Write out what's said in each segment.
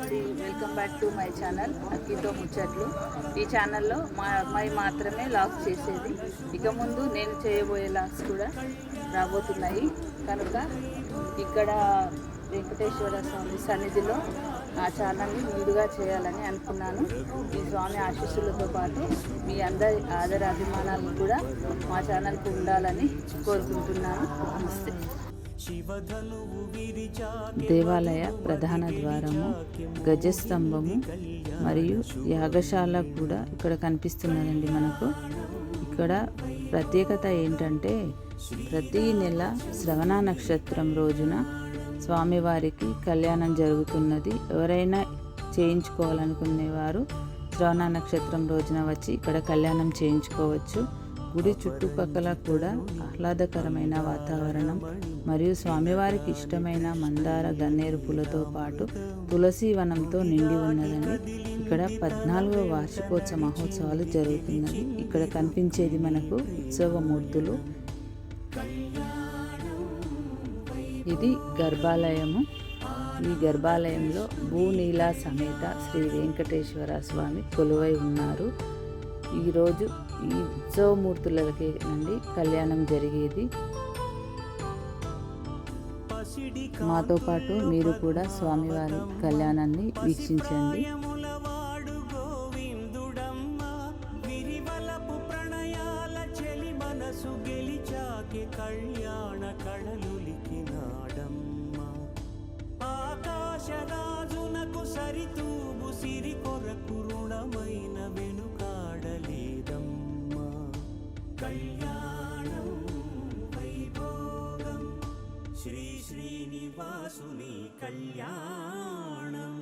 అండి, welcome back to my channel అక్కితో ముచ్చట్లు. ఈ ఛానల్లో మా అమ్మాయి మాత్రమే లాగ్స్ చేసేది. ఇక ముందు నేను చేయబోయే లాగ్స్ కూడా రాబోతున్నాయి కనుక ఇక్కడ వెంకటేశ్వర స్వామి సన్నిధిలో ఆ ఛానల్ని ముందుగా చేయాలని అనుకున్నాను. ఈ స్వామి ఆశీస్సులతో పాటు మీ అందరి ఆదరాభిమానాలు కూడా మా ఛానల్కి ఉండాలని కోరుకుంటున్నాను. నమస్తే. దేవాలయ ప్రధాన ద్వారము, గజస్తంభము మరియు యాగశాల కూడా ఇక్కడ కనిపిస్తున్నదండి మనకు. ఇక్కడ ప్రత్యేకత ఏంటంటే ప్రతి నెల శ్రవణ నక్షత్రం రోజున స్వామివారికి కళ్యాణం జరుగుతున్నది. ఎవరైనా చేయించుకోవాలనుకునేవారు శ్రవణ నక్షత్రం రోజున వచ్చి ఇక్కడ కళ్యాణం చేయించుకోవచ్చు. గుడి చుట్టుపక్కల కూడా ఆహ్లాదకరమైన వాతావరణం మరియు స్వామివారికి ఇష్టమైన మందార గన్నేరు పూలతో పాటు తులసి వనంతో నిండి ఉన్నదండి. ఇక్కడ 14వ వార్షికోత్సవ మహోత్సవాలు జరుగుతున్నది. ఇక్కడ కనిపించేది మనకు ఉత్సవమూర్తులు. ఇది గర్భాలయము. ఈ గర్భాలయంలో భూనీలా సమేత శ్రీ వెంకటేశ్వర స్వామి కొలువై ఉన్నారు. ఈరోజు ఈ ఉత్సవమూర్తులకి నుండి కళ్యాణం జరిగేది. మాతో పాటు మీరు కూడా స్వామివారి కళ్యాణాన్ని వీక్షించండి. ఆకాశరాజునకు సరితూబు సిరి కొరకు రుణమైన వెనుకాడలేదమ్మా. కళ్యాణం వైభోగం శ్రీ శ్రీనివాసుని కళ్యాణం.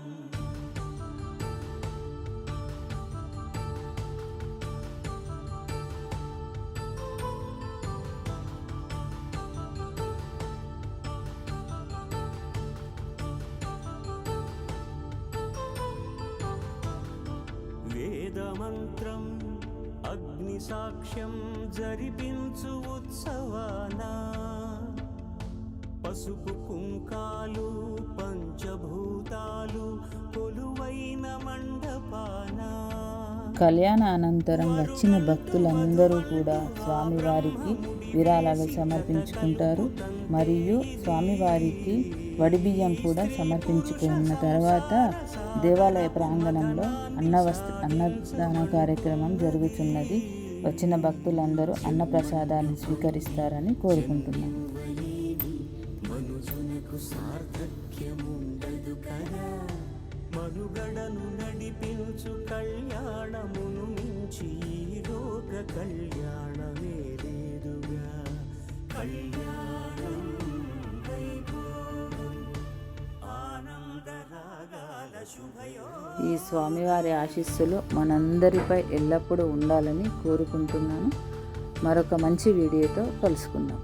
వేదమంత్రం అగ్ని సాక్ష్యం జరిపించు ఉత్సవాన పసుపు కుంకాలు పంచభూతాలు కొలువైన మండపాన. కళ్యాణ అనంతరం వచ్చిన భక్తులందరూ కూడా స్వామివారికి విరాళాలు సమర్పించుకుంటారు మరియు స్వామివారికి వడిబియ్యం కూడా సమర్పించుకున్న తర్వాత దేవాలయ ప్రాంగణంలో అన్నదాన కార్యక్రమం జరుగుతున్నది. వచ్చిన భక్తులందరూ అన్నప్రసాదాన్ని స్వీకరిస్తారని కోరుకుంటున్నాను. మనుగడను నడిపించు కళ్యాణమును మించి లోక కళ్యాణమే లేదుగా. కళ్యాణం వైభోగం ఆనందరాగాల శుభయో. ఈ స్వామివారి ఆశీస్సులు మనందరిపై ఎల్లప్పుడూ ఉండాలని కోరుకుంటున్నాను. మరొక మంచి వీడియోతో కలుసుకుందాం.